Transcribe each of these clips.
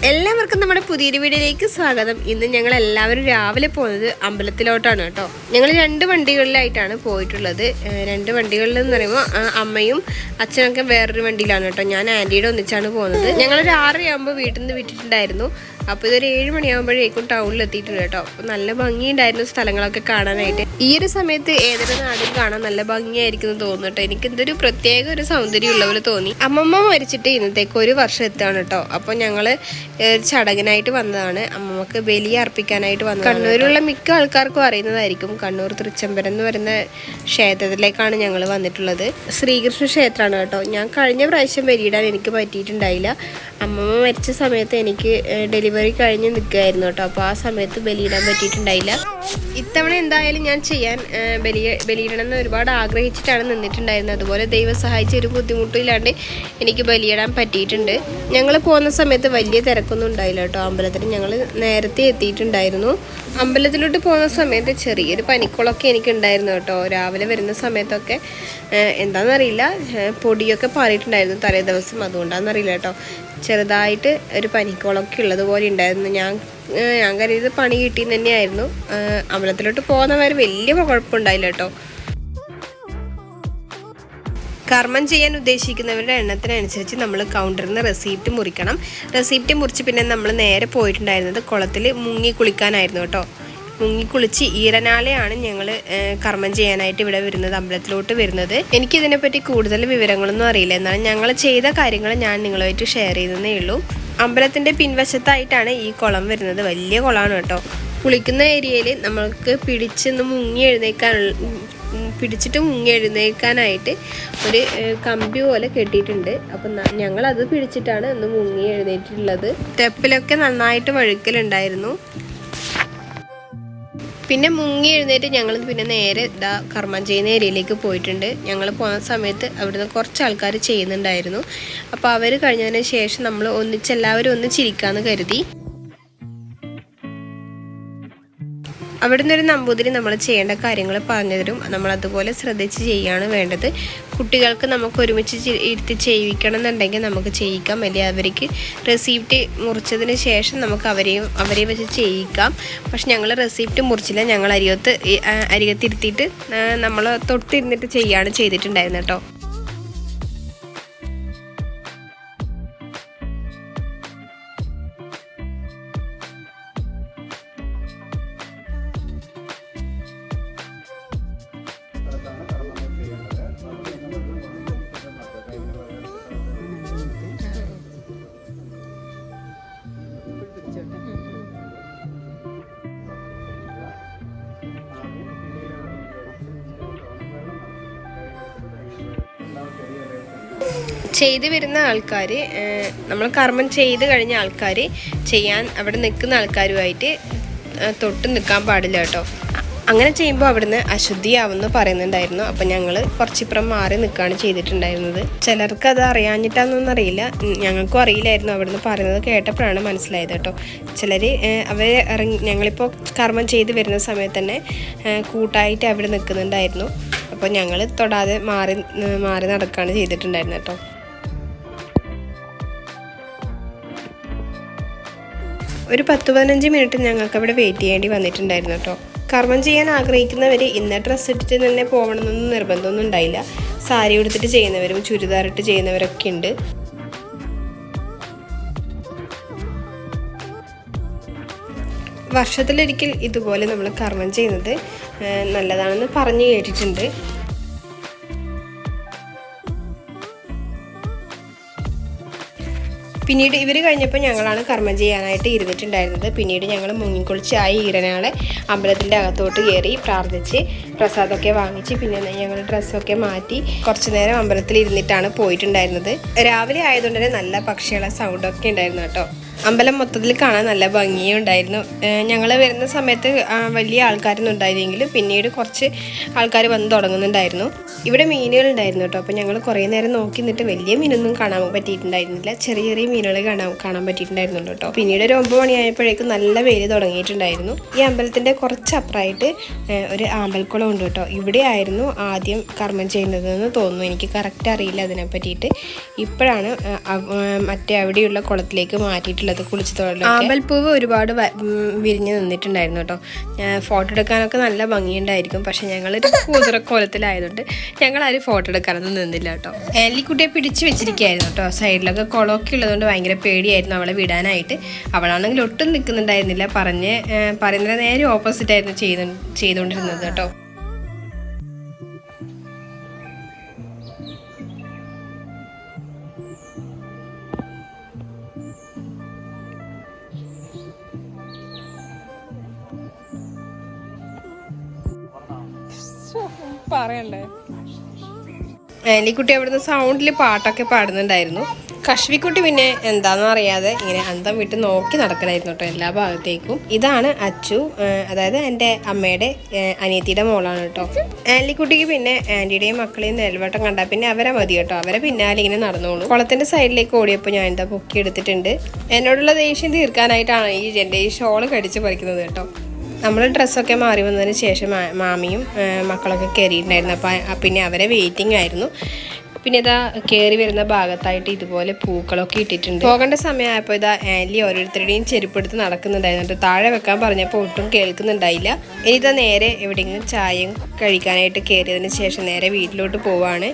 എല്ലാവർക്കും നമ്മുടെ പുതിയൊരു വീഡിയോയിലേക്ക് സ്വാഗതം. ഇന്ന് ഞങ്ങൾ എല്ലാവരും രാവിലെ പോകുന്നത് അമ്പലത്തിലോട്ടാണ് കേട്ടോ. ഞങ്ങൾ 2 വണ്ടികളിലായിട്ടാണ് പോയിട്ടുള്ളത്. 2 വണ്ടികളിൽ എന്ന് പറയുമ്പോൾ അമ്മയും അച്ഛനൊക്കെ വേറൊരു വണ്ടിയിലാണ് കേട്ടോ. ഞാൻ ആൻറ്റിയുടെ ഒന്നിച്ചാണ് പോകുന്നത്. ഞങ്ങളൊരു 6:30 വീട്ടിൽ നിന്ന് വിട്ടിട്ടുണ്ടായിരുന്നു. അപ്പോൾ ഇതൊരു 7 മണിയാകുമ്പോഴേക്കും ടൗണിൽ എത്തിയിട്ടുണ്ട് കേട്ടോ. അപ്പോൾ നല്ല ഭംഗിയുണ്ടായിരുന്നു സ്ഥലങ്ങളൊക്കെ കാണാനായിട്ട്. ഈ ഒരു സമയത്ത് ഏതൊരു നാടും കാണാൻ നല്ല ഭംഗിയായിരിക്കും എന്ന് തോന്നുന്നു കേട്ടോ. എനിക്ക് എന്തൊരു പ്രത്യേക ഒരു സൗന്ദര്യം ഉള്ള പോലെ തോന്നി. അമ്മമ്മ മരിച്ചിട്ട് ഇന്നത്തേക്ക് 1 വർഷം എത്താണ് കേട്ടോ. അപ്പോൾ ഞങ്ങൾ ചടങ്ങിനായിട്ട് വന്നതാണ്. അമ്മമ്മക്ക് ബലി അർപ്പിക്കാനായിട്ട് വന്നത്. കണ്ണൂരിലുള്ള മിക്ക ആൾക്കാർക്കും അറിയുന്നതായിരിക്കും. കണ്ണൂർ തൃച്ചംബരം എന്ന് പറയുന്ന ക്ഷേത്രത്തിലേക്കാണ് ഞങ്ങൾ വന്നിട്ടുള്ളത്. ശ്രീകൃഷ്ണ ക്ഷേത്രമാണ് കേട്ടോ. ഞാൻ കഴിഞ്ഞ പ്രാവശ്യം ബലിയിടാൻ എനിക്ക് പറ്റിയിട്ടുണ്ടായില്ല. അമ്മമ്മ മരിച്ച സമയത്ത് എനിക്ക് ഡെലിവറി കഴിഞ്ഞ് നിൽക്കുകയായിരുന്നു കേട്ടോ. അപ്പോൾ ആ സമയത്ത് ബലിയിടാൻ പറ്റിയിട്ടുണ്ടായില്ല. ഇത്തവണ എന്തായാലും ഞാൻ ബലിയിടണം എന്ന് ഒരുപാട് ആഗ്രഹിച്ചിട്ടാണ് നിന്നിട്ടുണ്ടായിരുന്നത്. അതുപോലെ ദൈവം സഹായിച്ച ഒരു ബുദ്ധിമുട്ടില്ലാണ്ട് എനിക്ക് ബലിയിടാൻ പറ്റിയിട്ടുണ്ട്. ഞങ്ങൾ പോകുന്ന സമയത്ത് വലിയ തിരക്കൊന്നും ഉണ്ടായില്ല കേട്ടോ. അമ്പലത്തിൽ ഞങ്ങൾ നേരത്തെ എത്തിയിട്ടുണ്ടായിരുന്നു. അമ്പലത്തിലോട്ട് പോകുന്ന സമയത്ത് ചെറിയൊരു പനിക്കുളമൊക്കെ എനിക്കുണ്ടായിരുന്നു കേട്ടോ. രാവിലെ വരുന്ന സമയത്തൊക്കെ എന്താണെന്നറിയില്ല, പൊടിയൊക്കെ പാറിയിട്ടുണ്ടായിരുന്നു തലേ ദിവസം. അതുകൊണ്ടാണെന്നറിയില്ല കേട്ടോ, ചെറുതായിട്ട് ഒരു പനിക്കുളമൊക്കെ ഉള്ളതുപോലെ ഉണ്ടായിരുന്നു. ഞാൻ കരുതിയത് പണി കിട്ടിയെന്ന് തന്നെയായിരുന്നു. അമ്പലത്തിലോട്ട് പോകുന്നവർ വലിയ കുഴപ്പമുണ്ടായില്ല കേട്ടോ. കർമ്മം ചെയ്യാൻ ഉദ്ദേശിക്കുന്നവരുടെ എണ്ണത്തിനനുസരിച്ച് നമ്മൾ കൗണ്ടറിൽ നിന്ന് റെസിപ്റ്റ് മുറിക്കണം. റെസിപ്റ്റ് മുറിച്ച് പിന്നെ നമ്മൾ നേരെ പോയിട്ടുണ്ടായിരുന്നത് കുളത്തിൽ മുങ്ങി കുളിക്കാനായിരുന്നു കേട്ടോ. മുങ്ങിക്കുളിച്ച് ഈറനാലെയാണ് ഞങ്ങൾ കർമ്മം ചെയ്യാനായിട്ട് ഇവിടെ വരുന്നത്, അമ്പലത്തിലോട്ട് വരുന്നത്. എനിക്കിതിനെപ്പറ്റി കൂടുതൽ വിവരങ്ങളൊന്നും അറിയില്ല. എന്നാലും ഞങ്ങൾ ചെയ്ത കാര്യങ്ങൾ ഞാൻ നിങ്ങളുമായിട്ട് ഷെയർ ചെയ്തതേ ഉള്ളൂ. അമ്പലത്തിൻ്റെ പിൻവശത്തായിട്ടാണ് ഈ കുളം വരുന്നത്. വലിയ കുളമാണ് കേട്ടോ. കുളിക്കുന്ന ഏരിയയിൽ നമ്മൾക്ക് പിടിച്ചിട്ട് മുങ്ങി എഴുന്നേൽക്കാനായിട്ട് ഒരു കമ്പി പോലെ കെട്ടിയിട്ടുണ്ട്. അപ്പം ഞങ്ങളത് പിടിച്ചിട്ടാണ് ഒന്ന് മുങ്ങി എഴുന്നേറ്റിട്ടുള്ളത്. സ്റ്റെപ്പിലൊക്കെ നന്നായിട്ട് വഴുക്കലുണ്ടായിരുന്നു. പിന്നെ മുങ്ങി എഴുന്നേറ്റ് ഞങ്ങൾ പിന്നെ നേരെ കർമ്മം ചെയ്യുന്ന ഏരിയയിലേക്ക് പോയിട്ടുണ്ട്. ഞങ്ങൾ പോകുന്ന സമയത്ത് അവിടുന്ന് കുറച്ച് ആൾക്കാർ ചെയ്യുന്നുണ്ടായിരുന്നു. അപ്പോൾ അവർ കഴിഞ്ഞതിന് ശേഷം നമ്മൾ എല്ലാവരും ഒന്നിച്ചിരിക്കാമെന്ന് കരുതി. അവിടുന്ന് ഒരു നമ്പൂതിരി നമ്മൾ ചെയ്യേണ്ട കാര്യങ്ങൾ പറഞ്ഞു തരും. നമ്മൾ അതുപോലെ ശ്രദ്ധിച്ച് ചെയ്യുകയാണ് വേണ്ടത്. കുട്ടികൾക്ക് നമുക്ക് ഒരുമിച്ച് ഇരുത്തി ചെയ്യിക്കണം എന്നുണ്ടെങ്കിൽ നമുക്ക് ചെയ്യിക്കാം. അല്ലെങ്കിൽ അവർക്ക് റെസിപ്റ്റ് മുറിച്ചതിന് ശേഷം നമുക്ക് അവരെ വെച്ച് ചെയ്യിക്കാം. പക്ഷെ ഞങ്ങൾ റെസിപ്റ്റ് മുറിച്ചില്ല. ഞങ്ങൾ അരികത്തിരുത്തിയിട്ട് നമ്മൾ തൊട്ടിരുന്നിട്ട് ചെയ്യുകയാണ് ചെയ്തിട്ടുണ്ടായിരുന്നത് കേട്ടോ. ചെയ്ത് വരുന്ന ആൾക്കാർ, നമ്മൾ കർമ്മം ചെയ്ത് കഴിഞ്ഞ ആൾക്കാർ ചെയ്യാൻ അവിടെ നിൽക്കുന്ന ആൾക്കാരുമായിട്ട് തൊട്ട് നിൽക്കാൻ പാടില്ല കേട്ടോ. അങ്ങനെ ചെയ്യുമ്പോൾ അവിടുന്ന് അശുദ്ധിയാവുമെന്ന് പറയുന്നുണ്ടായിരുന്നു. അപ്പം ഞങ്ങൾ കുറച്ചിപ്പുറം മാറി നിൽക്കുകയാണ് ചെയ്തിട്ടുണ്ടായിരുന്നത്. ചിലർക്ക് അത് അറിയാഞ്ഞിട്ടാണെന്നൊന്നും അറിയില്ല. ഞങ്ങൾക്കും അറിയില്ലായിരുന്നു. അവിടുന്ന് പറയുന്നത് കേട്ടപ്പോഴാണ് മനസ്സിലായത് കേട്ടോ. ചിലർ ഞങ്ങളിപ്പോൾ കർമ്മം ചെയ്ത് വരുന്ന സമയത്ത് തന്നെ കൂട്ടായിട്ട് അവിടെ നിൽക്കുന്നുണ്ടായിരുന്നു. അപ്പോൾ ഞങ്ങൾ തൊടാതെ മാറി നടക്കുകയാണ് ചെയ്തിട്ടുണ്ടായിരുന്നത് കേട്ടോ. ഒരു 10-15 മിനിറ്റ് ഞങ്ങൾക്ക് അവിടെ വെയിറ്റ് ചെയ്യേണ്ടി വന്നിട്ടുണ്ടായിരുന്നു കേട്ടോ. കർമ്മം ചെയ്യാൻ ആഗ്രഹിക്കുന്നവർ ഇന്ന ഡ്രസ്സ് ഇട്ടിട്ട് തന്നെ പോകണമെന്നൊന്നും നിർബന്ധമൊന്നും ഉണ്ടായില്ല. സാരി ഉടുത്തിട്ട് ചെയ്യുന്നവരും ചുരിദാറിട്ട് ചെയ്യുന്നവരൊക്കെ ഉണ്ട്. വർഷത്തിലൊരിക്കൽ ഇതുപോലെ നമ്മൾ കർമ്മം ചെയ്യുന്നത് നല്ലതാണെന്ന് പറഞ്ഞു കേട്ടിട്ടുണ്ട്. പിന്നീട് ഇവർ കഴിഞ്ഞപ്പോൾ ഞങ്ങളാണ് കർമ്മം ചെയ്യാനായിട്ട് ഇരുന്നിട്ടുണ്ടായിരുന്നത്. പിന്നീട് ഞങ്ങൾ മുങ്ങിക്കുളിച്ച് ആ ഈറനാളെ അമ്പലത്തിൻ്റെ അകത്തോട്ട് കയറി പ്രാർത്ഥിച്ച് പ്രസാദമൊക്കെ വാങ്ങിച്ച് പിന്നെ ഞങ്ങൾ ഡ്രസ്സൊക്കെ മാറ്റി കുറച്ച് നേരം അമ്പലത്തിൽ ഇരുന്നിട്ടാണ് പോയിട്ടുണ്ടായിരുന്നത്. രാവിലെ ആയതുകൊണ്ട് തന്നെ നല്ല പക്ഷികളുടെ സൗണ്ടൊക്കെ ഉണ്ടായിരുന്നു കേട്ടോ. അമ്പലം മൊത്തത്തിൽ കാണാൻ നല്ല ഭംഗിയും ഉണ്ടായിരുന്നു. ഞങ്ങൾ വരുന്ന സമയത്ത് വലിയ ആൾക്കാരൊന്നും ഉണ്ടായിരുന്നെങ്കിലും പിന്നീട് കുറച്ച് ആൾക്കാർ വന്ന് തുടങ്ങുന്നുണ്ടായിരുന്നു. ഇവിടെ മീനുകൾ ഉണ്ടായിരുന്നു കേട്ടോ. അപ്പോൾ ഞങ്ങൾ കുറേ നേരം നോക്കി നിന്നിട്ട് വലിയ മീനൊന്നും കാണാൻ പറ്റിയിട്ടുണ്ടായിരുന്നില്ല. ചെറിയ ചെറിയ മീനുകൾ കാണാൻ പറ്റിയിട്ടുണ്ടായിരുന്നു കേട്ടോ. പിന്നീട് ഒരു 9 മണിയായപ്പോഴേക്കും നല്ല വെയിൽ തുടങ്ങിയിട്ടുണ്ടായിരുന്നു. ഈ അമ്പലത്തിൻ്റെ കുറച്ചപ്പുറമായിട്ട് ഒരു ആമ്പൽക്കുളം കുളമുണ്ട് കേട്ടോ. ഇവിടെ ആയിരുന്നു ആദ്യം കർമ്മം ചെയ്യുന്നതെന്ന് തോന്നുന്നു. എനിക്ക് കറക്റ്റ് അറിയില്ല അതിനെ പറ്റിയിട്ട്. ഇപ്പോഴാണ് മറ്റേ അവിടെയുള്ള കുളത്തിലേക്ക് മാറ്റിയിട്ടുള്ളത്. കുളിച്ചതോടെ ആമ്പൽപ്പൂവ് ഒരുപാട് വിരിഞ്ഞ് നിന്നിട്ടുണ്ടായിരുന്നു കേട്ടോ. ഫോട്ടോ എടുക്കാനൊക്കെ നല്ല ഭംഗിയുണ്ടായിരിക്കും. പക്ഷെ ഞങ്ങളൊരു കുതിരക്കോലത്തിലായതുകൊണ്ട് ഞങ്ങളാരും ഫോട്ടോ എടുക്കാനൊന്നും നിന്നില്ല കേട്ടോ. ആൻലിക്കുട്ടിയെ പിടിച്ച് വെച്ചിരിക്കുകയായിരുന്നു കേട്ടോ. സൈഡിലൊക്കെ കുളമൊക്കെ ഉള്ളതുകൊണ്ട് ഭയങ്കര പേടിയായിരുന്നു അവളെ വിടാനായിട്ട്. അവളാണെങ്കിൽ ഒട്ടും നിൽക്കുന്നുണ്ടായിരുന്നില്ല. പറയുന്നത് നേരെ ഓപ്പോസിറ്റ് ആയിരുന്നു ചെയ്തുകൊണ്ടിരുന്നത് കേട്ടോ. പറയണ്ടേ, ആൻലിക്കുട്ടി അവിടുന്ന് സൗണ്ടിൽ പാട്ടൊക്കെ പാടുന്നുണ്ടായിരുന്നു. കശ്വിക്കുട്ടി പിന്നെ എന്താണെന്ന് അറിയാതെ ഇങ്ങനെ അന്തം വിട്ട് നോക്കി നടക്കണമായിരുന്നു കേട്ടോ എല്ലാ ഭാഗത്തേക്കും. ഇതാണ് അച്ചു, അതായത് എൻ്റെ അമ്മയുടെ അനിയത്തിയുടെ മോളാണ് കേട്ടോ. ആൻലിക്കുട്ടിക്ക് പിന്നെ ആൻറ്റിയുടെയും മക്കളെയും നെൽവട്ടം കണ്ടാൽ പിന്നെ അവരെ മതി കേട്ടോ. അവരെ പിന്നാലെ ഇങ്ങനെ നടന്നോളൂ. കുളത്തിൻ്റെ സൈഡിലേക്ക് ഓടിയപ്പോൾ ഞാൻ എന്താ പൊക്കി എടുത്തിട്ടുണ്ട്. എന്നോടുള്ള ദേഷ്യം തീർക്കാനായിട്ടാണ് എൻ്റെ ഈ ഷോള് കടിച്ച് പറിക്കുന്നത് കേട്ടോ. നമ്മൾ ഡ്രസ്സൊക്കെ മാറി വന്നതിന് ശേഷം മാമിയും മക്കളൊക്കെ കയറിയിട്ടുണ്ടായിരുന്നു. അപ്പം പിന്നെ അവരെ വെയിറ്റിംഗ് ആയിരുന്നു. പിന്നെ ഇതാ കയറി വരുന്ന ഭാഗത്തായിട്ട് ഇതുപോലെ പൂക്കളൊക്കെ ഇട്ടിട്ടുണ്ട്. പോകേണ്ട സമയമായപ്പോൾ ഇതാ ആൻലി ഓരോരുത്തരുടെയും ചെരുപ്പെടുത്ത് നടക്കുന്നുണ്ടായിരുന്നു. താഴെ വെക്കാൻ പറഞ്ഞപ്പോൾ ഒട്ടും കേൾക്കുന്നുണ്ടായില്ല. ഇനി ഇതാ നേരെ എവിടെയെങ്കിലും ചായയും കഴിക്കാനായിട്ട് കയറിയതിന് ശേഷം നേരെ വീട്ടിലോട്ട് പോവാണ്.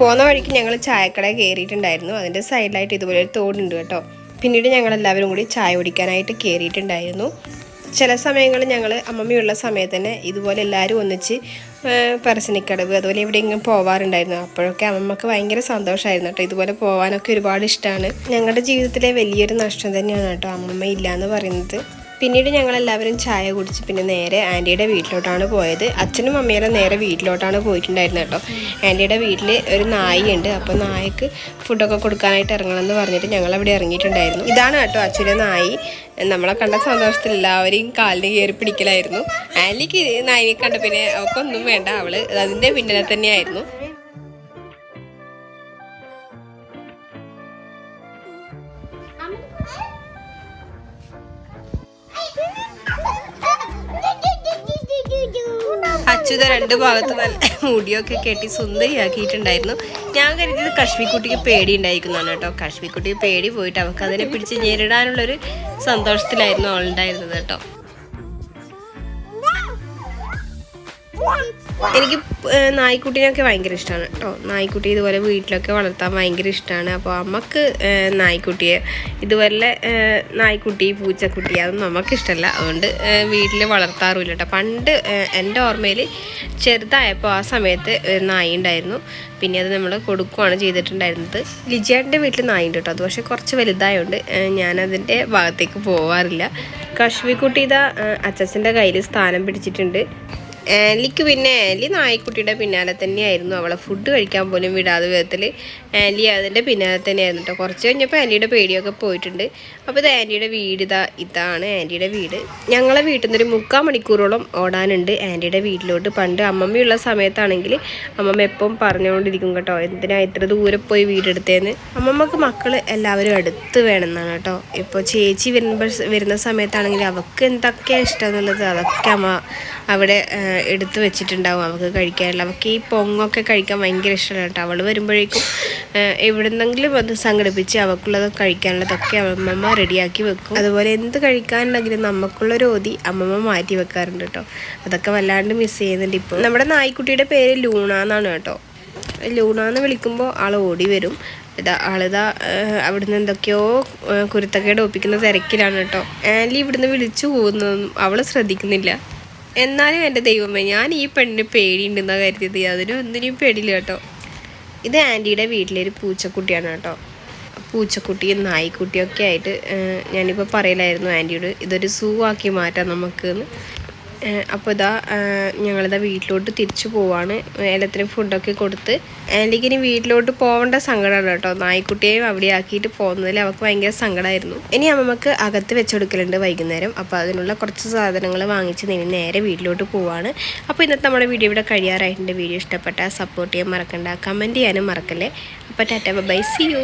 പോകുന്ന വഴിക്ക് ഞങ്ങൾ ചായക്കട കയറിയിട്ടുണ്ടായിരുന്നു. അതിൻ്റെ സൈഡിലായിട്ട് ഇതുപോലെ ഒരു തോടുണ്ട് കേട്ടോ. പിന്നീട് ഞങ്ങളെല്ലാവരും കൂടി ചായ കുടിക്കാനായിട്ട് കയറിയിട്ടുണ്ടായിരുന്നു. ചില സമയങ്ങളിൽ ഞങ്ങൾ അമ്മമ്മയുള്ള സമയത്ത് തന്നെ ഇതുപോലെ എല്ലാവരും ഒന്നിച്ച് പറശ്ശിനിക്കടവ് അതുപോലെ എവിടെയെങ്കിലും പോവാറുണ്ടായിരുന്നു. അപ്പോഴൊക്കെ അമ്മമ്മക്ക് ഭയങ്കര സന്തോഷമായിരുന്നു കേട്ടോ. ഇതുപോലെ പോകാനൊക്കെ ഒരുപാട് ഇഷ്ടമാണ്. ഞങ്ങളുടെ ജീവിതത്തിലെ വലിയൊരു നഷ്ടം തന്നെയാണ് കേട്ടോ അമ്മമ്മ ഇല്ല എന്ന് പറയുന്നത്. പിന്നീട് ഞങ്ങളെല്ലാവരും ചായ കുടിച്ച് പിന്നെ നേരെ ആൻറ്റിയുടെ വീട്ടിലോട്ടാണ് പോയത്. അച്ഛനും അമ്മയുടെ നേരെ വീട്ടിലോട്ടാണ് പോയിട്ടുണ്ടായിരുന്നത് കേട്ടോ. ആൻറ്റിയുടെ വീട്ടിൽ ഒരു നായിയുണ്ട്. അപ്പോൾ നായക്ക് ഫുഡൊക്കെ കൊടുക്കാനായിട്ട് ഇറങ്ങണം എന്ന് പറഞ്ഞിട്ട് ഞങ്ങളവിടെ ഇറങ്ങിയിട്ടുണ്ടായിരുന്നു. ഇതാണ് കേട്ടോ അച്ഛൻ്റെ നായി. നമ്മളെ കണ്ട സന്തോഷത്തിൽ എല്ലാവരെയും കാലിന് കയറി പിടിക്കലായിരുന്നു. ആൻലിക്ക് നായിനെ കണ്ട പിന്നെ അവൾക്കൊന്നും വേണ്ട, അവള് അതിൻ്റെ പിന്നിലെ തന്നെയായിരുന്നു. അച്യുത രണ്ട് ഭാഗത്ത് നല്ല മുടിയൊക്കെ കെട്ടി സുന്ദരിയാക്കിയിട്ടുണ്ടായിരുന്നു. ഞാൻ കരുതിയത് കശ്മിക്കുട്ടിക്ക് പേടി ഉണ്ടായിരിക്കുന്നതാണ് കേട്ടോ. കശ്മിക്കുട്ടിക്ക് പേടി പോയിട്ട് അവൾക്ക് അതിനെ പിടിച്ച് നേരിടാനുള്ളൊരു സന്തോഷത്തിലായിരുന്നു അവളുണ്ടായിരുന്നത് കേട്ടോ. എനിക്ക് നായ്ക്കുട്ടീനൊക്കെ ഭയങ്കര ഇഷ്ടമാണ് കേട്ടോ. നായ്ക്കുട്ടി ഇതുപോലെ വീട്ടിലൊക്കെ വളർത്താൻ ഭയങ്കര ഇഷ്ടമാണ്. അപ്പോൾ അമ്മക്ക് നായ്ക്കുട്ടിയെ ഇതുപോലെ നായ്ക്കുട്ടി പൂച്ചക്കുട്ടി അതൊന്നും നമുക്കിഷ്ടമല്ല. അതുകൊണ്ട് വീട്ടിൽ വളർത്താറുമില്ല കേട്ടോ. പണ്ട് എൻ്റെ ഓർമ്മയിൽ ചെറുതായപ്പോൾ ആ സമയത്ത് ഒരു നായി ഉണ്ടായിരുന്നു. പിന്നെ അത് നമ്മൾ കൊടുക്കുകയാണ് ചെയ്തിട്ടുണ്ടായിരുന്നത്. ലിജിയാട്ടിൻ്റെ വീട്ടിൽ നായുണ്ട് കേട്ടോ. അത് പക്ഷേ കുറച്ച് വലുതായതുകൊണ്ട് ഞാനതിൻ്റെ ഭാഗത്തേക്ക് പോവാറില്ല. കശ്മിക്കുട്ടി ഇതാ അച്ഛൻ്റെ കയ്യിൽ സ്ഥാനം പിടിച്ചിട്ടുണ്ട്. ആൻലിക്ക് പിന്നെ ആൻലി നായ്ക്കുട്ടിയുടെ പിന്നാലെ തന്നെയായിരുന്നു. അവളെ ഫുഡ് കഴിക്കാൻ പോലും വിടാതെ വിധത്തിൽ ആൻലി അതിൻ്റെ പിന്നാലെ തന്നെയായിരുന്നു കേട്ടോ. കുറച്ച് കഴിഞ്ഞപ്പോൾ ആൻറ്റിയുടെ പേടിയൊക്കെ പോയിട്ടുണ്ട്. അപ്പോൾ ഇത് ആൻറ്റിയുടെ വീട് ഇതാണ് ആൻറ്റിയുടെ വീട്. ഞങ്ങളെ വീട്ടിൽ നിന്നൊരു 3/4 മണിക്കൂറോളം ഓടാനുണ്ട് ആൻറ്റിയുടെ വീട്ടിലോട്ട്. പണ്ട് അമ്മമ്മയുള്ള സമയത്താണെങ്കിൽ അമ്മമ്മ എപ്പം പറഞ്ഞുകൊണ്ടിരിക്കും കേട്ടോ, എന്തിനാ ഇത്ര ദൂരെ പോയി വീടെടുത്തേന്ന്. അമ്മമ്മക്ക് മക്കൾ എല്ലാവരും അടുത്ത് വേണമെന്നാണ് കേട്ടോ. ഇപ്പോൾ ചേച്ചി വരുന്ന സമയത്താണെങ്കിൽ അവൾക്ക് എന്തൊക്കെയാണ് ഇഷ്ടം എന്നുള്ളത് അതൊക്കെ അമ്മ അവിടെ എടുത്ത് വെച്ചിട്ടുണ്ടാവും അവൾക്ക് കഴിക്കാനുള്ള. അവൾക്ക് ഈ പൊങ്ങൊക്കെ കഴിക്കാൻ ഭയങ്കര ഇഷ്ടമാണ് കേട്ടോ. അവൾ വരുമ്പോഴേക്കും എവിടെന്നെങ്കിലും അത് സംഘടിപ്പിച്ച് അവൾക്കുള്ളത് കഴിക്കാനുള്ളതൊക്കെ അമ്മമ്മ റെഡിയാക്കി വെക്കും. അതുപോലെ എന്ത് കഴിക്കാനുണ്ടെങ്കിലും നമുക്കുള്ളൊരു ഓതി അമ്മമ്മ മാറ്റി വെക്കാറുണ്ട് കേട്ടോ. അതൊക്കെ വല്ലാണ്ട് മിസ് ചെയ്യുന്നുണ്ട് ഇപ്പോൾ. നമ്മുടെ നായ്ക്കുട്ടിയുടെ പേര് ലൂണ എന്നാണ് കേട്ടോ. ലൂണ എന്ന് വിളിക്കുമ്പോൾ ആൾ ഓടി വരും. ആളിതാ അവിടുന്ന് എന്തൊക്കെയോ കുരുത്തക്കേട് ഒപ്പിക്കുന്ന തിരക്കിലാണ് കേട്ടോ. ആൻലി ഇവിടുന്ന് വിളിച്ചു പോകുന്നതൊന്നും അവൾ ശ്രദ്ധിക്കുന്നില്ല. എന്നാലും എൻ്റെ ദൈവമേ, ഞാൻ ഈ പെണ്ണിന് പേടിയുണ്ടെന്നാ കരുതിയത്. അതിനും ഒന്നിനും പേടിയില്ല കേട്ടോ. ഇത് ആൻറ്റിയുടെ വീട്ടിലൊരു പൂച്ചക്കുട്ടിയാണ് കേട്ടോ. പൂച്ചക്കുട്ടിയും നായ്ക്കുട്ടിയൊക്കെ ആയിട്ട് ഞാനിപ്പോൾ പറയലായിരുന്നു ആൻറ്റിയോട് ഇതൊരു സൂ ആക്കി മാറ്റാം നമുക്കെന്ന്. അപ്പോൾ ഇതാ ഞങ്ങളിതാ വീട്ടിലോട്ട് തിരിച്ചു പോവാണ്. എല്ലാത്തിനും ഫുഡൊക്കെ കൊടുത്ത്. ആൻറ്റിക്ക് ഇനി വീട്ടിലോട്ട് പോകേണ്ട സങ്കടമാണ് കേട്ടോ. നായ്ക്കുട്ടിയെയും അവിടെ ആക്കിയിട്ട് പോകുന്നതിൽ അവൾക്ക് ഭയങ്കര സങ്കടമായിരുന്നു. ഇനി അമ്മമ്മക്ക് അകത്ത് വെച്ചെടുക്കലുണ്ട് വൈകുന്നേരം. അപ്പോൾ അതിനുള്ള കുറച്ച് സാധനങ്ങൾ വാങ്ങിച്ച് നേരെ വീട്ടിലോട്ട് പോവാണ്. അപ്പോൾ ഇന്നത്തെ നമ്മുടെ വീഡിയോ ഇവിടെ കഴിയാറായിട്ടുണ്ട്. വീഡിയോ ഇഷ്ടപ്പെട്ടാൽ സപ്പോർട്ട് ചെയ്യാൻ മറക്കണ്ട, കമൻറ്റ് ചെയ്യാനും മറക്കല്ലേ. അപ്പോൾ ടാറ്റ ബൈ, സീ യു.